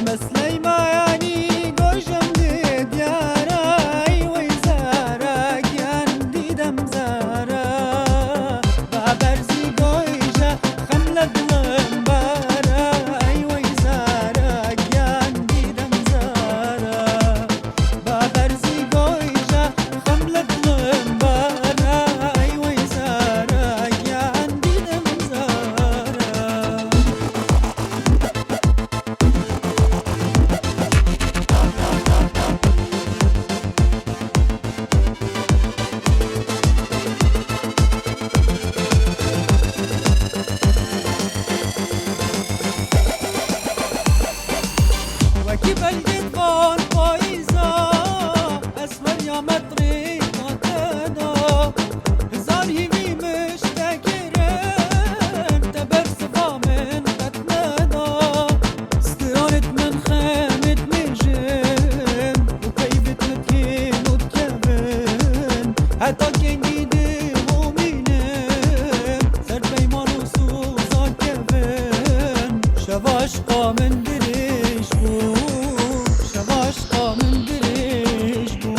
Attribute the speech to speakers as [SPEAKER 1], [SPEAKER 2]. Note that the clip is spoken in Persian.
[SPEAKER 1] مثل ما يعني گوشم دی دیارای وی زارا گیان دیدم زارا با برزی گویجا خمل دلم بارای وی زارا گیان دیدم زارا با برزی گویجا خمل دلم بارای وی زارا گیان دیدم زارا وكيف الجدفان فايزة أسمر يا مطري معتادة هزار هيمي مشتكرين تبر صفا من قتنادة استرانت من خامة نجم وكيفة متكين وتكبن حتى كان جديد ومينم سر بيمان وسوزا كبن شباشقة من دريش بو شباشقة من دريش بو